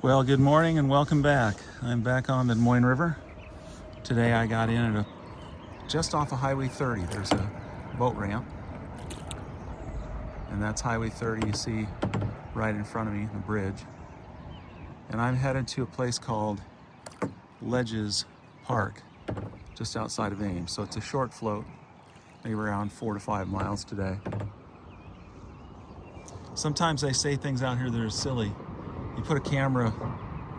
Well, good morning and welcome back. I'm back on the Moines River. Today I got in at just off of Highway 30. There's a boat ramp, and that's Highway 30 you see right in front of me, the bridge. And I'm headed to a place called Ledges Park, just outside of Ames. So it's a short float, maybe around 4 to 5 miles today. Sometimes I say things out here that are silly. You put a camera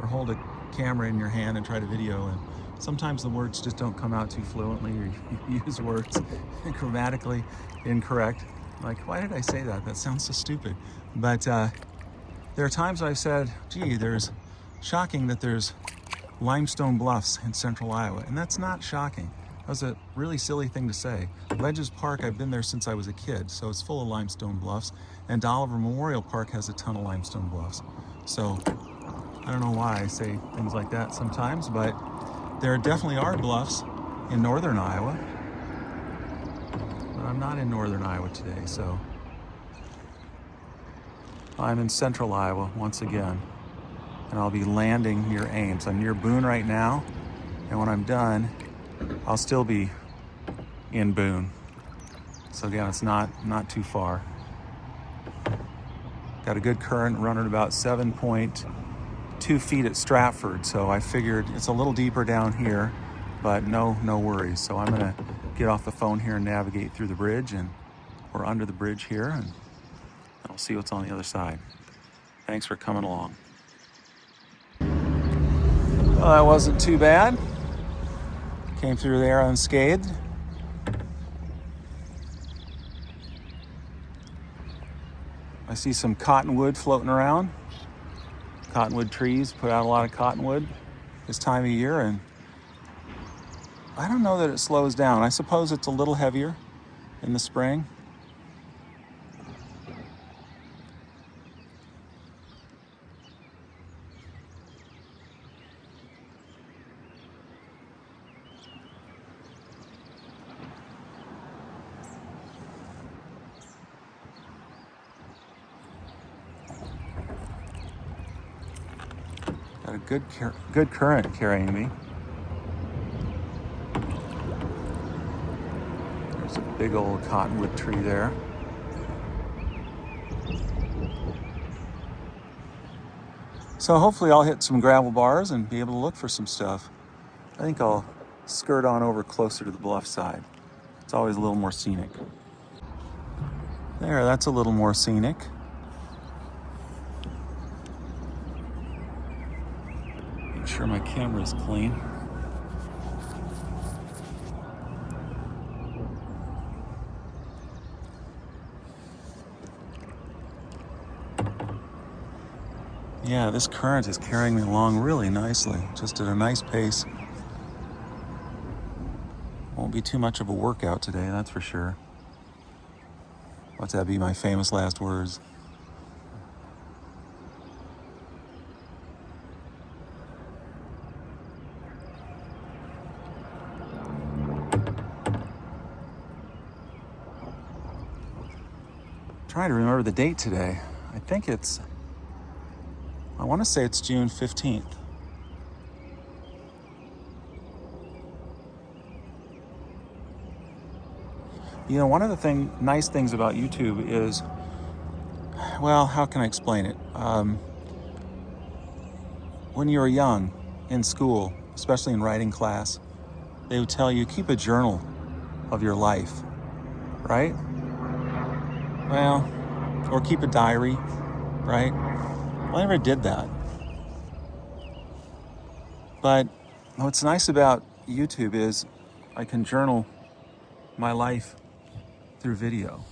or hold a camera in your hand and try to video, and sometimes the words just don't come out too fluently, or you use words grammatically incorrect. Like, why did I say that? That sounds so stupid. But there are times I've said, gee, there's shocking that there's limestone bluffs in central Iowa, and that's not shocking. That was a really silly thing to say. Ledges Park, I've been there since I was a kid, so it's full of limestone bluffs, and Oliver Memorial Park has a ton of limestone bluffs. So I don't know why I say things like that sometimes, but there definitely are bluffs in northern Iowa. But I'm not in northern Iowa today, so I'm in central Iowa once again, and I'll be landing near Ames. I'm near Boone right now, and when I'm done, I'll still be in Boone. So again, it's not too far. Got a good current running about 7.2 feet at Stratford, so I figured it's a little deeper down here, but no worries. So I'm gonna get off the phone here and navigate through the bridge, and we're under the bridge here, and I'll see what's on the other side. Thanks for coming along. Well, that wasn't too bad. Came through there unscathed. I see some cottonwood floating around. Cottonwood trees put out a lot of cottonwood this time of year, and I don't know that it slows down. I suppose it's a little heavier in the spring. Got a good current carrying me. There's a big old cottonwood tree there. So hopefully I'll hit some gravel bars and be able to look for some stuff. I think I'll skirt on over closer to the bluff side. It's always a little more scenic. There, that's a little more scenic. Make sure my camera's clean. Yeah, this current is carrying me along really nicely, just at a nice pace. Won't be too much of a workout today, that's for sure. Let that be my famous last words. Trying to remember the date today. I want to say it's June 15th. You know, one of the nice things about YouTube is, well, how can I explain it? When you were young in school, especially in writing class, they would tell you, keep a journal of your life, right? Well, or keep a diary, right? I never did that. But what's nice about YouTube is I can journal my life through video.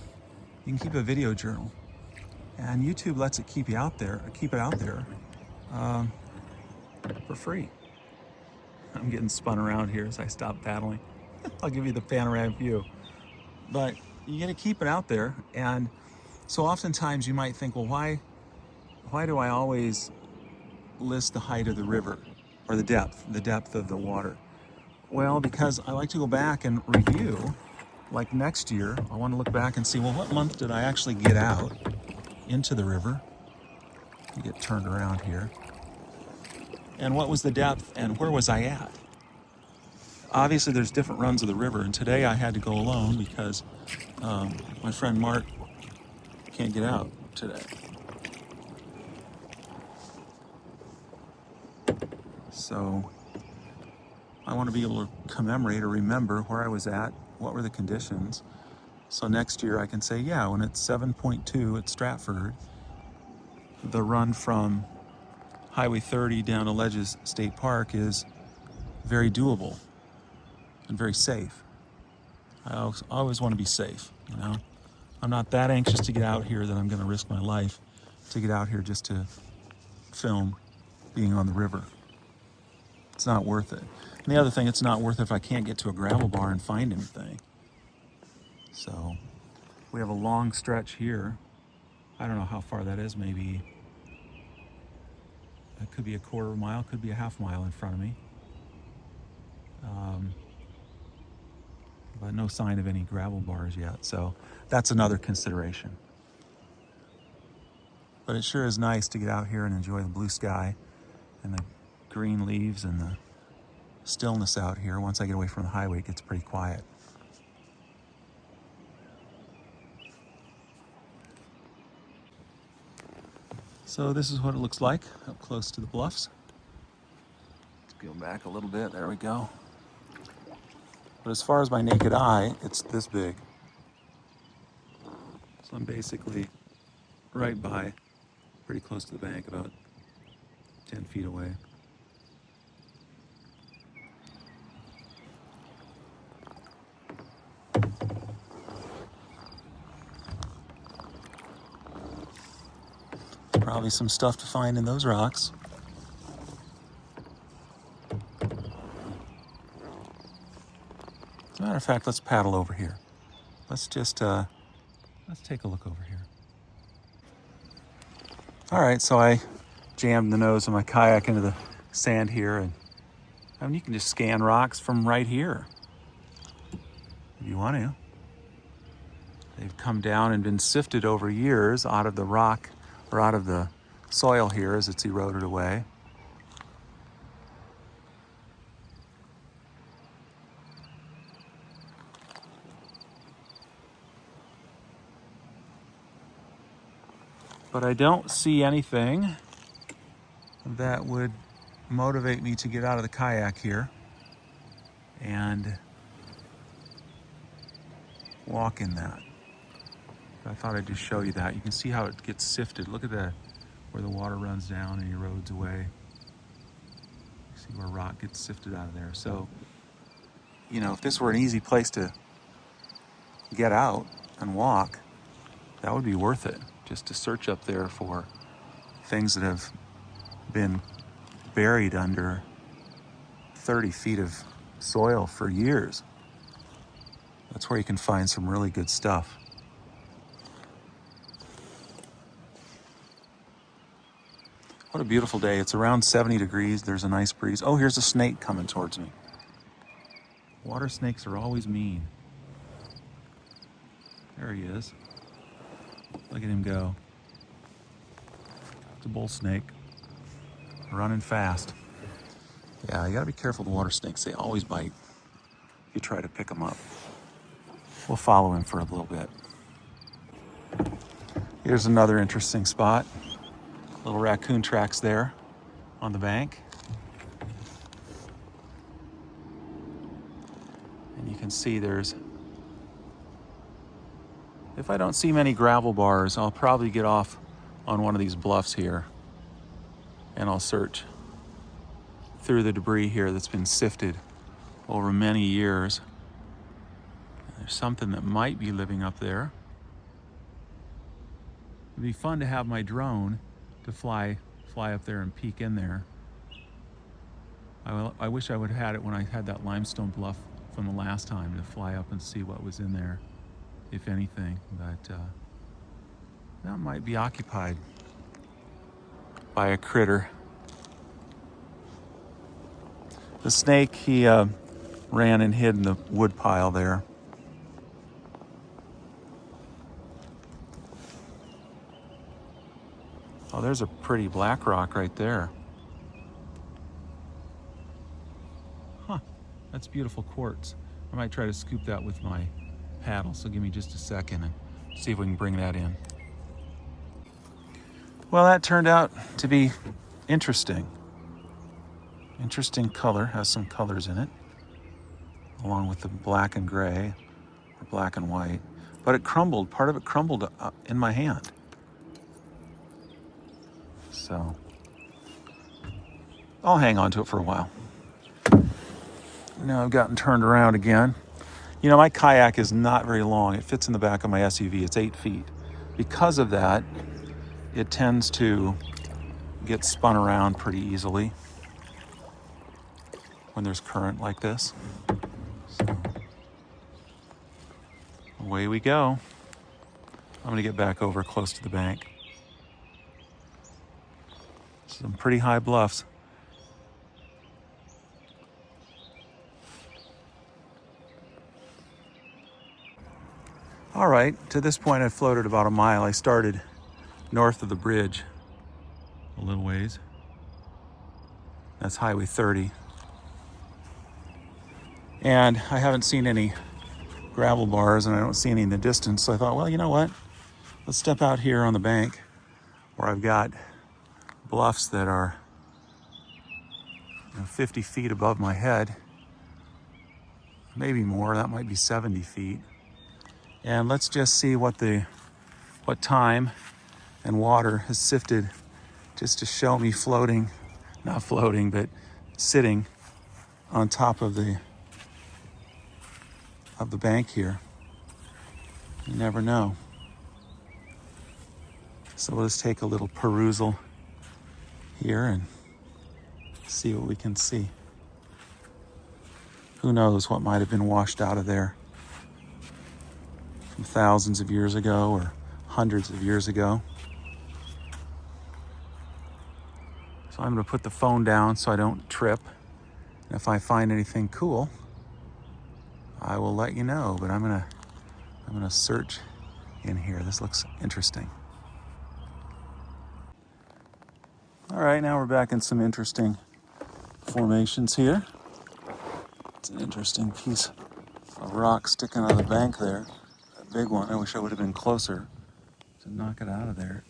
You can keep a video journal, and YouTube lets it keep it out there for free. I'm getting spun around here as I stop paddling. I'll give you the panoramic view. But you get to keep it out there, and so oftentimes you might think, well, why do I always list the height of the river or the depth of the water? Well, because I like to go back and review. Like next year, I want to look back and see, well, what month did I actually get out into the river? Get turned around here. and what was the depth, and where was I at. Obviously, there's different runs of the river, and today I had to go alone because my friend Mark can't get out today. So I want to be able to commemorate or remember where I was at, what were the conditions. So next year I can say, yeah, when it's 7.2 at Stratford, the run from Highway 30 down to Ledges State Park is very doable and very safe. I always want to be safe, you know. I'm not that anxious to get out here that I'm going to risk my life to get out here just to film being on the river. It's not worth it. And the other thing, it's not worth it if I can't get to a gravel bar and find anything. So we have a long stretch here. I don't know how far that is, maybe it could be a quarter of a mile, could be a half mile in front of me. But no sign of any gravel bars yet, so that's another consideration. But it sure is nice to get out here and enjoy the blue sky and the green leaves and the stillness out here. Once I get away from the highway, it gets pretty quiet. So this is what it looks like up close to the bluffs. Let's go back a little bit, there we go. But as far as my naked eye, it's this big. So I'm basically right by, pretty close to the bank, about 10 feet away. Probably some stuff to find in those rocks. As a matter of fact, let's paddle over here. Let's just, let's take a look over here. All right, so I jammed the nose of my kayak into the sand here, and I mean, you can just scan rocks from right here if you want to. They've come down and been sifted over years out of the rock or out of the soil here as it's eroded away. But I don't see anything that would motivate me to get out of the kayak here and walk in that. I thought I'd just show you that. You can see how it gets sifted. Look at that, where the water runs down and erodes away. You see where rock gets sifted out of there. So, you know, if this were an easy place to get out and walk, that would be worth it. Just to search up there for things that have been buried under 30 feet of soil for years. That's where you can find some really good stuff. What a beautiful day. It's around 70 degrees. There's a nice breeze. Oh, here's a snake coming towards me. Water snakes are always mean. There he is. Look at him go. It's a bull snake. Running fast. Yeah, you gotta be careful of the water snakes. They always bite if you try to pick them up. We'll follow him for a little bit. Here's another interesting spot. Little raccoon tracks there on the bank. And you can see there's, if I don't see many gravel bars, I'll probably get off on one of these bluffs here and I'll search through the debris here that's been sifted over many years. There's something that might be living up there. It'd be fun to have my drone to fly up there and peek in there. I wish I would have had it when I had that limestone bluff from the last time, to fly up and see what was in there, if anything. But that might be occupied by a critter. The snake, he ran and hid in the wood pile there. Oh, there's a pretty black rock right there. That's beautiful quartz. I might try to scoop that with my paddle, so give me just a second and see if we can bring that in. Well, that turned out to be interesting. Interesting color, has some colors in it, along with the black and gray, or black and white. But it crumbled, part of it crumbled in my hand. So I'll hang on to it for a while. Now I've gotten turned around again. You know, my kayak is not very long. It fits in the back of my SUV. It's 8 feet. Because of that, it tends to get spun around pretty easily when there's current like this. So away we go. I'm gonna get back over close to the bank. Some pretty high bluffs. All right, to this point I floated about a mile. I started north of the bridge a little ways. That's Highway 30. And I haven't seen any gravel bars and I don't see any in the distance. So I thought, well, you know what? Let's step out here on the bank where I've got bluffs that are 50 feet above my head. Maybe more, that might be 70 feet. And let's just see what time and water has sifted just to show me floating, not floating, but sitting on top of the bank here. You never know. So let's take a little perusal here and see what we can see. Who knows what might have been washed out of there from thousands of years ago or hundreds of years ago. So I'm going to put the phone down so I don't trip. And if I find anything cool, I will let you know. But I'm gonna search in here. This looks interesting. All right, now we're back in some interesting formations here. It's an interesting piece of rock sticking out of the bank there. A big one. I wish I would have been closer to knock it out of there.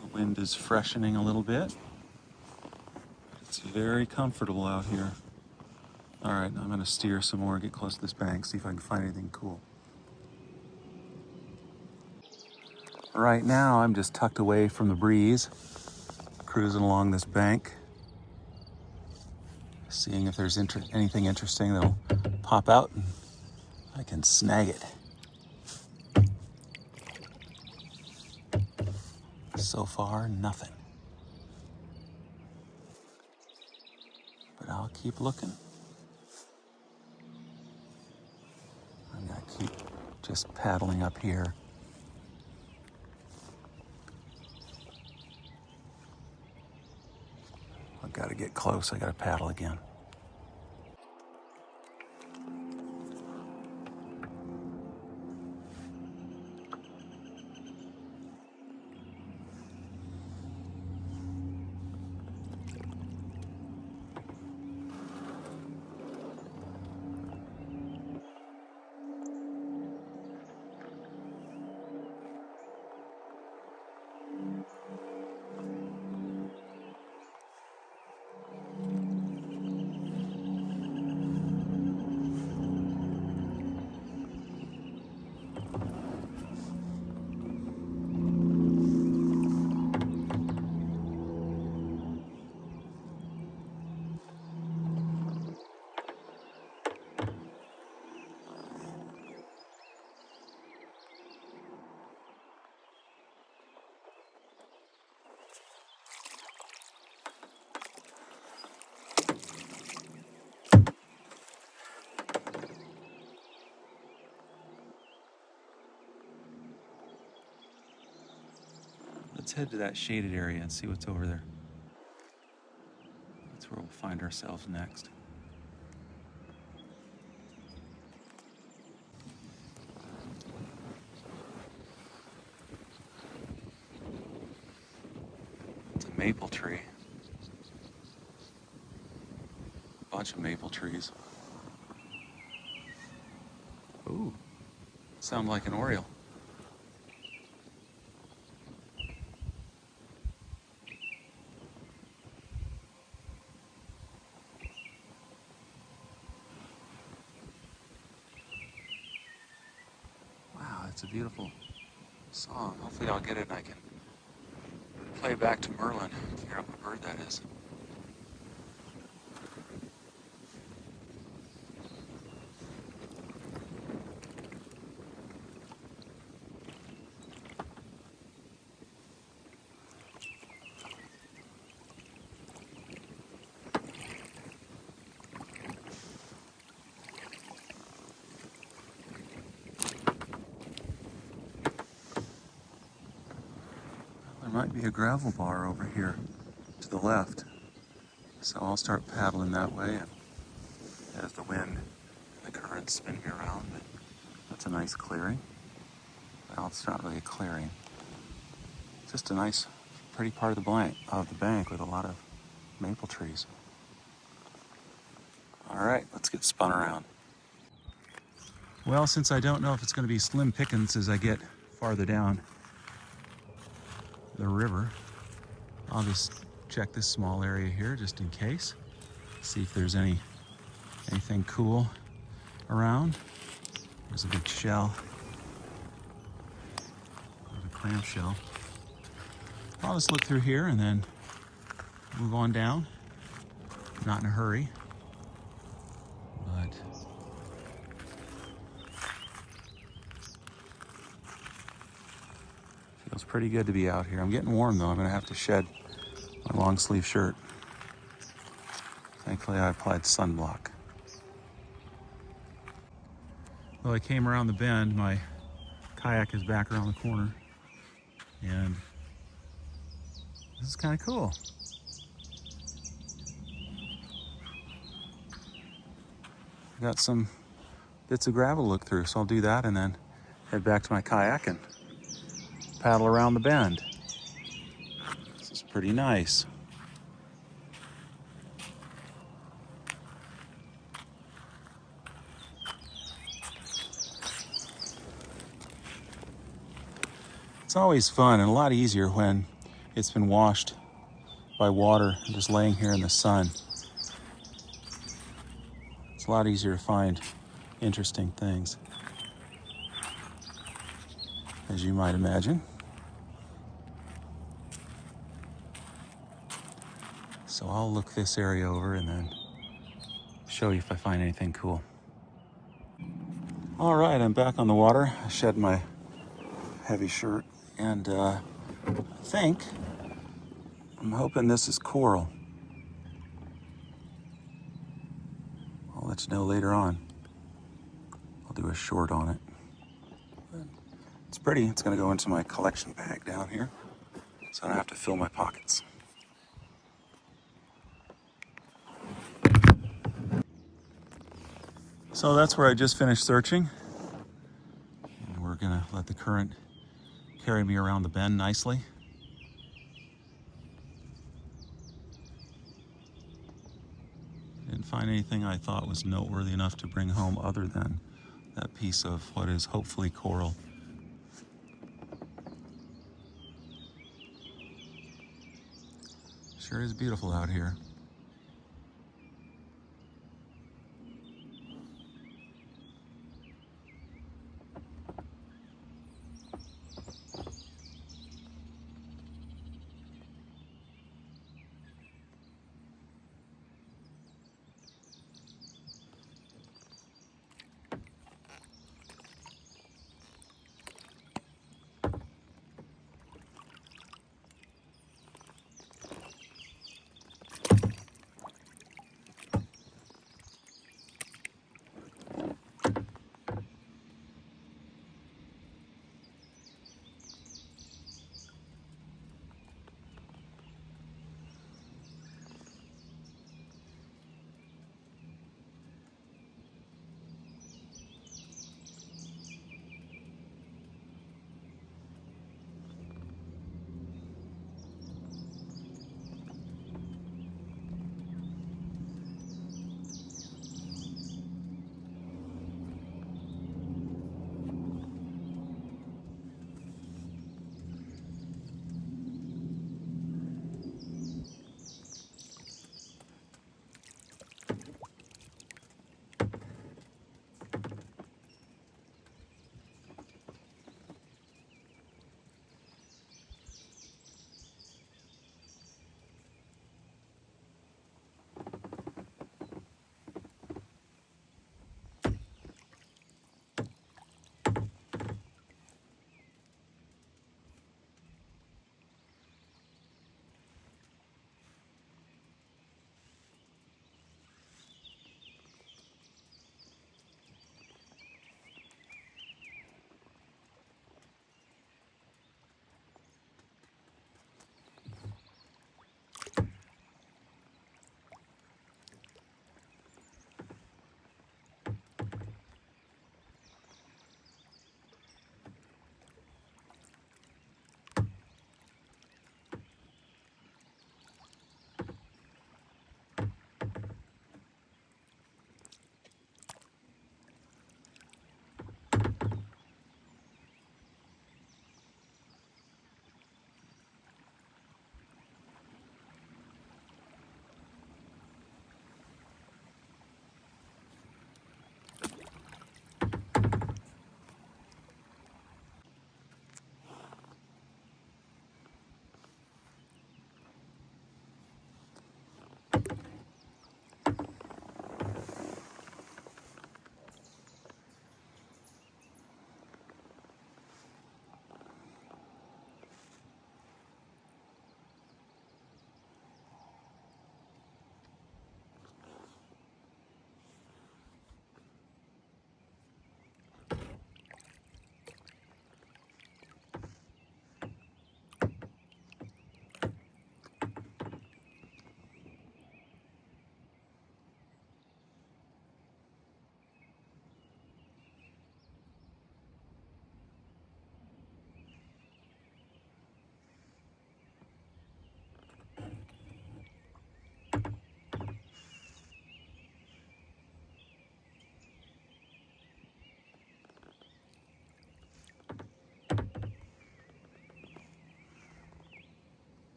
The wind is freshening a little bit. It's very comfortable out here. All right, now I'm going to steer some more, get close to this bank, see if I can find anything cool. Right now, I'm just tucked away from the breeze, cruising along this bank, seeing if there's anything interesting that'll pop out and I can snag it. So far, nothing. But I'll keep looking. I'm gonna keep just paddling up here. I've got to get close. I got to paddle again. Let's head to that shaded area and see what's over there. That's where we'll find ourselves next. maple tree. Bunch of maple trees. Ooh, sound like an oriole. Wow, it's a beautiful song. Hopefully I'll get it and I can play it back to Merlin, figure out what bird that is. There might be a gravel bar over here to the left. So I'll start paddling that way and as the wind and the current spin me around. But that's a nice clearing. Well, it's not really a clearing. It's just a nice, pretty part of the bank with a lot of maple trees. All right, let's get spun around. Well, since I don't know if it's going to be slim pickings as I get farther down the river, I'll just check this small area here just in case. See if there's anything cool around. There's a big shell. There's a clam shell. I'll just look through here and then move on down. Not in a hurry, but feels pretty good to be out here. I'm getting warm though. I'm gonna have to shed my long sleeve shirt. Thankfully I applied sunblock. Well, I came around the bend. My kayak is back around the corner. And this is kind of cool. I got some bits of gravel to look through, so I'll do that and then head back to my kayak and paddle around the bend. This is pretty nice. It's always fun and a lot easier when it's been washed by water and just laying here in the sun. It's a lot easier to find interesting things, as you might imagine. So I'll look this area over and then show you if I find anything cool. All right, I'm back on the water. I shed my heavy shirt and I'm hoping this is coral. I'll let you know later on. I'll do a short on it. It's pretty. It's gonna go into my collection bag down here, so I don't have to fill my pockets. So that's where I just finished searching. And we're gonna let the current carry me around the bend nicely. Didn't find anything I thought was noteworthy enough to bring home other than that piece of what is hopefully coral. Sure is beautiful out here.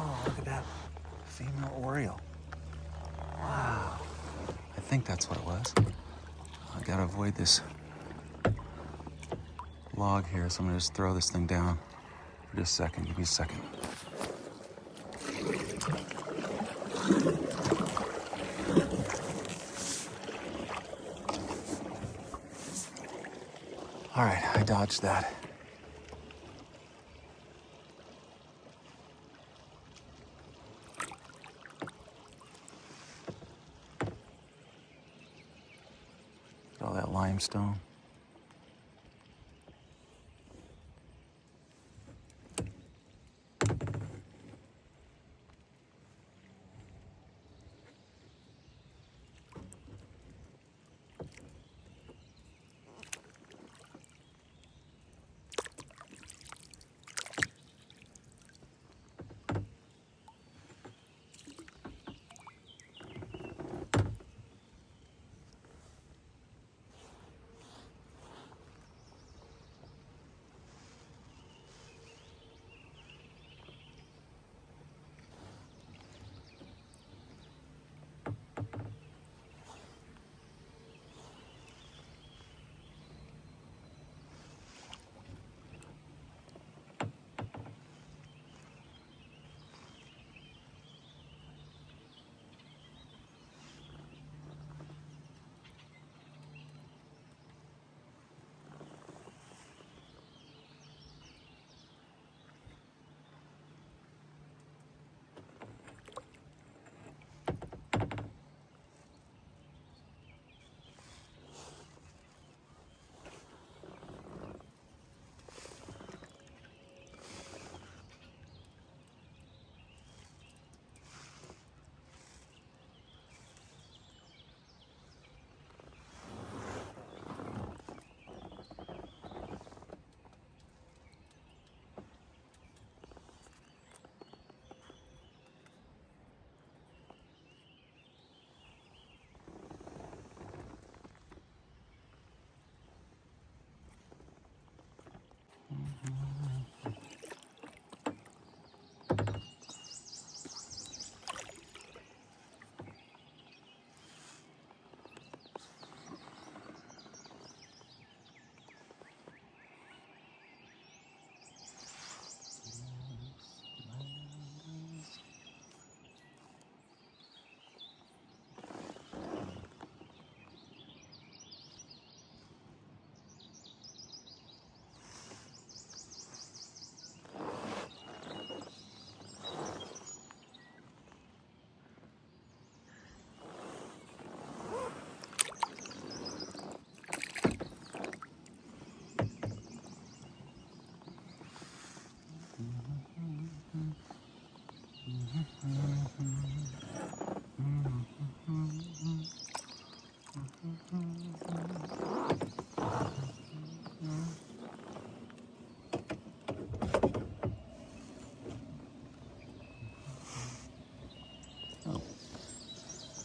Oh, look at that female oriole. Wow. I think that's what it was. I gotta avoid this log here, so I'm gonna just throw this thing down for just a second. Give me a second. All right, I dodged that. All that limestone.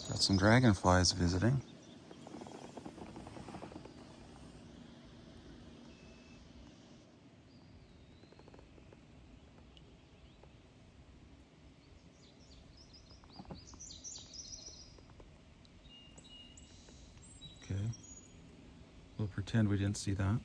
Got some dragonflies visiting. Okay, we'll pretend we didn't see that.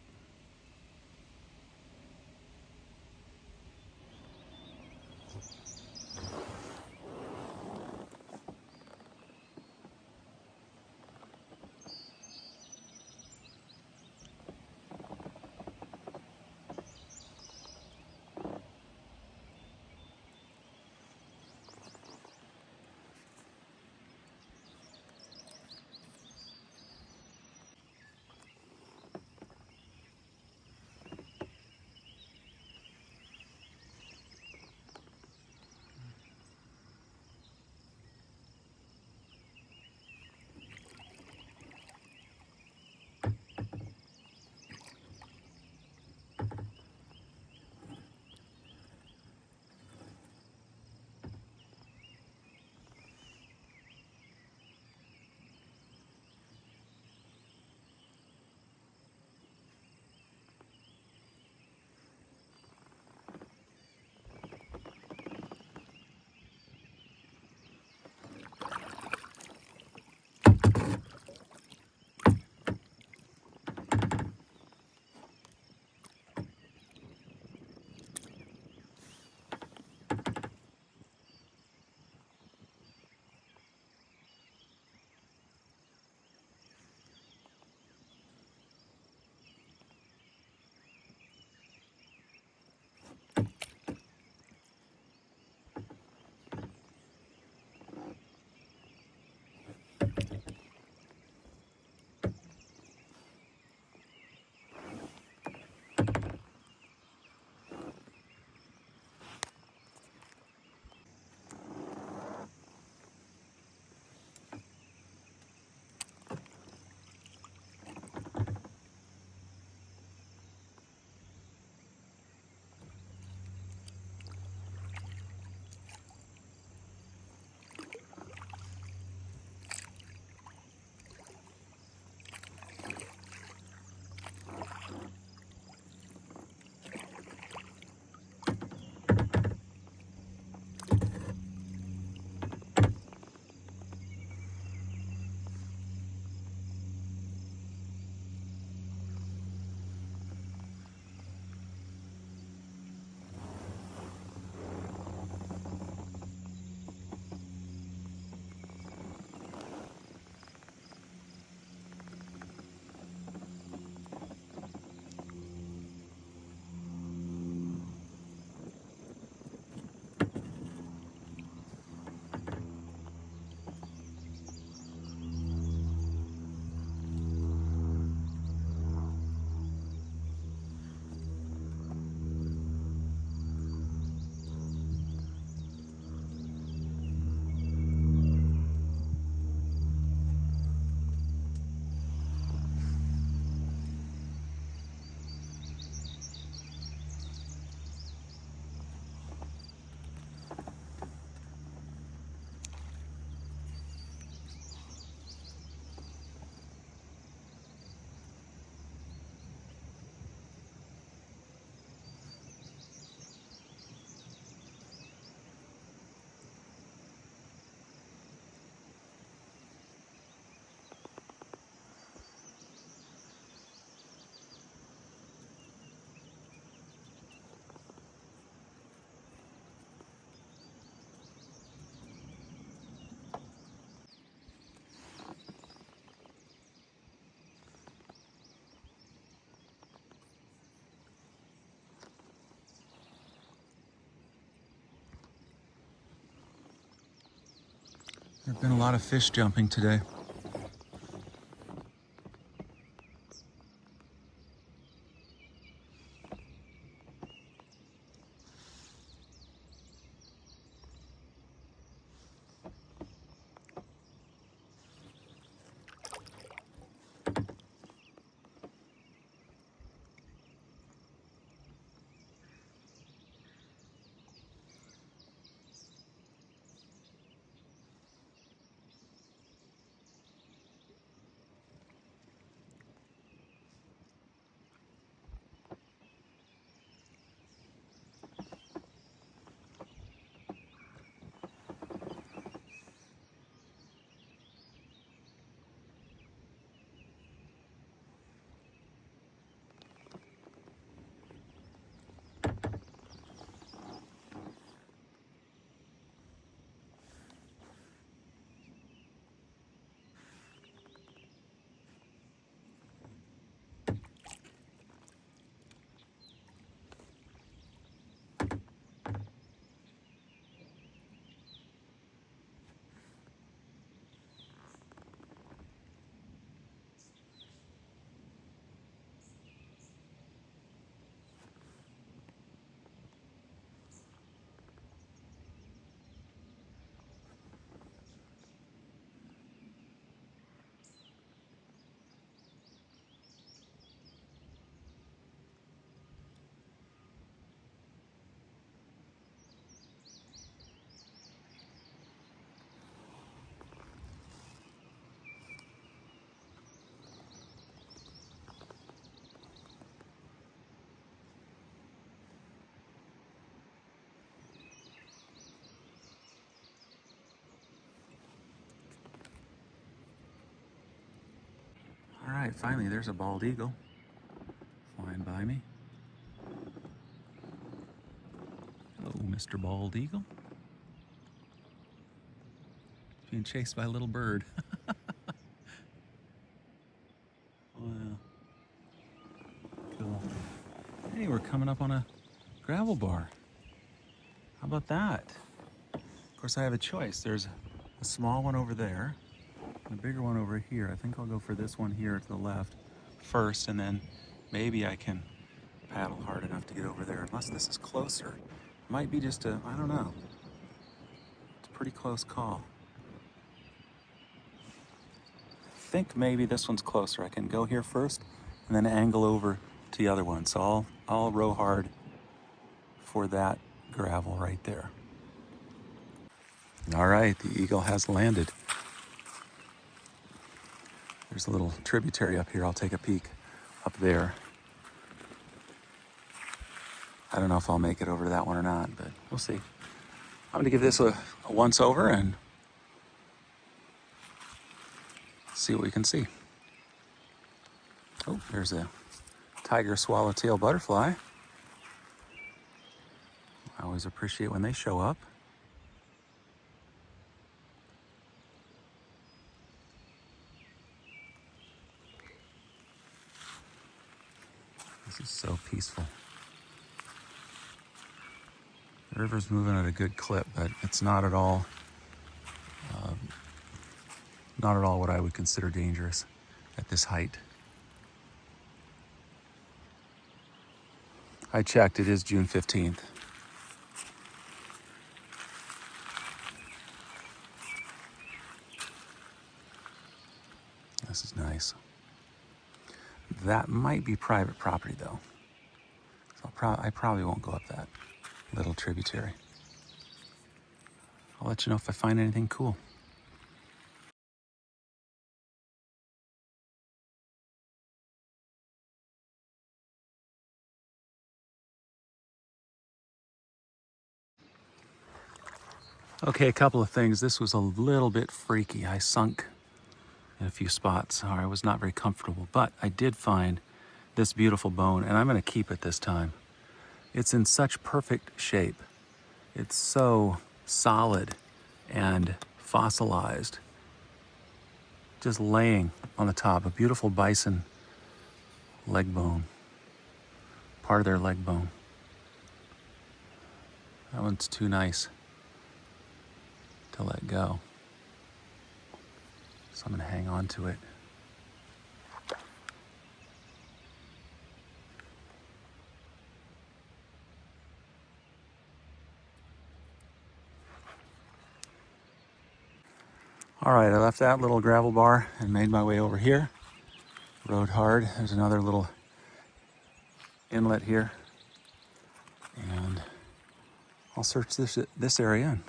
There have been a lot of fish jumping today. All right, finally, there's a bald eagle flying by me. Hello, Mr. Bald Eagle. Being chased by a little bird. Wow. Cool. Hey, we're coming up on a gravel bar. How about that? Of course, I have a choice. There's a small one over there, and a bigger one over here. I think I'll go for this one here to the left first, and then maybe I can paddle hard enough to get over there, unless this is closer. Might be just a, I don't know. It's a pretty close call. I think maybe this one's closer. I can go here first and then angle over to the other one. So I'll row hard for that gravel right there. All right, the eagle has landed. There's a little tributary up here. I'll take a peek up there. I don't know if I'll make it over to that one or not, but we'll see. I'm gonna give this a once over and see what we can see. Oh, there's a tiger swallowtail butterfly. I always appreciate when they show up. This is so peaceful. The river's moving at a good clip, but it's not at all what I would consider dangerous at this height. I checked, it is June 15th. This is nice. That might be private property though. So I probably won't go up that little tributary. I'll let you know if I find anything cool. Okay, a couple of things. This was a little bit freaky. I sunk in a few spots, or I was not very comfortable, but I did find this beautiful bone, and I'm gonna keep it this time. It's in such perfect shape. It's so solid and fossilized. Just laying on the top, a beautiful bison leg bone, part of their leg bone. That one's too nice to let go. So I'm going to hang on to it. All right, I left that little gravel bar and made my way over here. Rode hard. There's another little inlet here. And I'll search this area and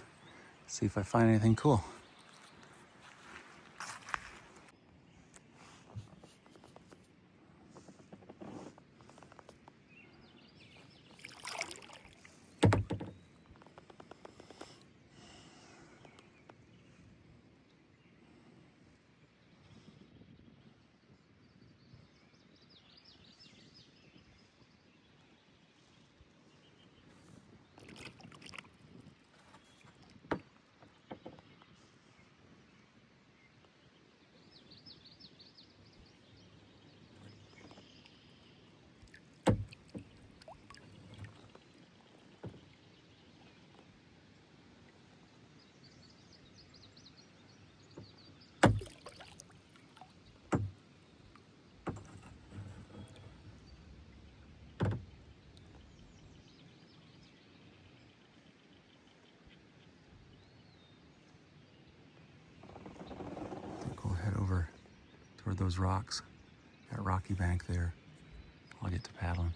see if I find anything cool. We'll head over toward those rocks, that rocky bank there. I'll get to paddling.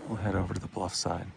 We'll head over to the bluff side.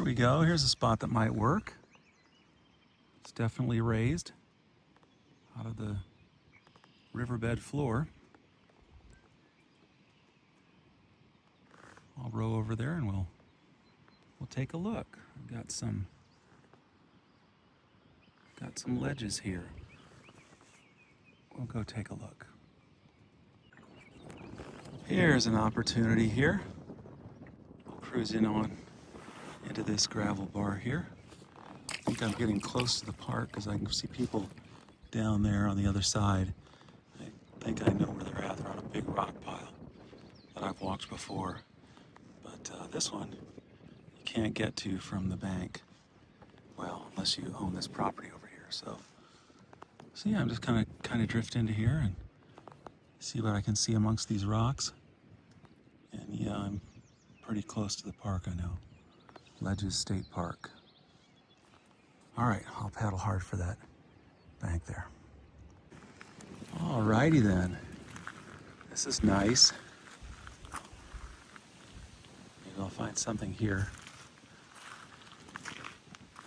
Here we go. Here's a spot that might work. It's definitely raised out of the riverbed floor. I'll row over there and we'll take a look. I've got some ledges here. We'll go take a look. Here's an opportunity here. I'll cruise in on into this gravel bar here. I think I'm getting close to the park because I can see people down there on the other side. I think I know where they're at. They're on a big rock pile that I've walked before. But this one you can't get to from the bank. Well, unless you own this property over here. So yeah, I'm just kind of drift into here and see what I can see amongst these rocks. And yeah, I'm pretty close to the park, I know. Ledges State Park. All right, I'll paddle hard for that bank there. All righty then. This is nice. Maybe I'll find something here.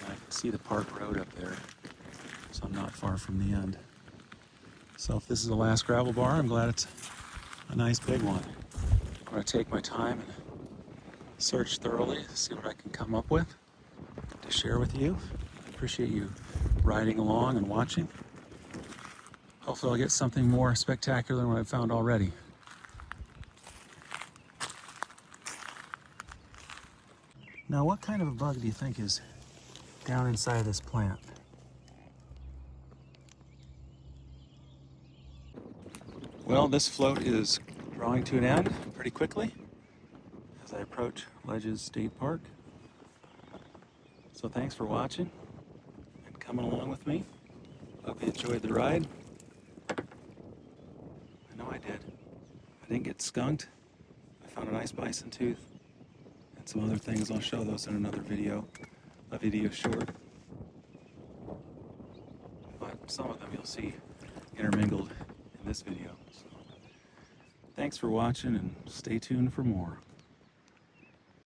And I can see the park road up there, so I'm not far from the end. So if this is the last gravel bar, I'm glad it's a nice big one. I'm going to take my time and search thoroughly to see what I can come up with to share with you. I appreciate you riding along and watching. Hopefully I'll get something more spectacular than what I've found already. Now, what kind of a bug do you think is down inside of this plant? Well, this float is drawing to an end pretty quickly as I approach Ledges State Park. So thanks for watching and coming along with me. Hope you enjoyed the ride. I know I did. I didn't get skunked. I found a nice bison tooth and some other things. I'll show those in another video, a video short. But some of them you'll see intermingled in this video. So, thanks for watching and stay tuned for more.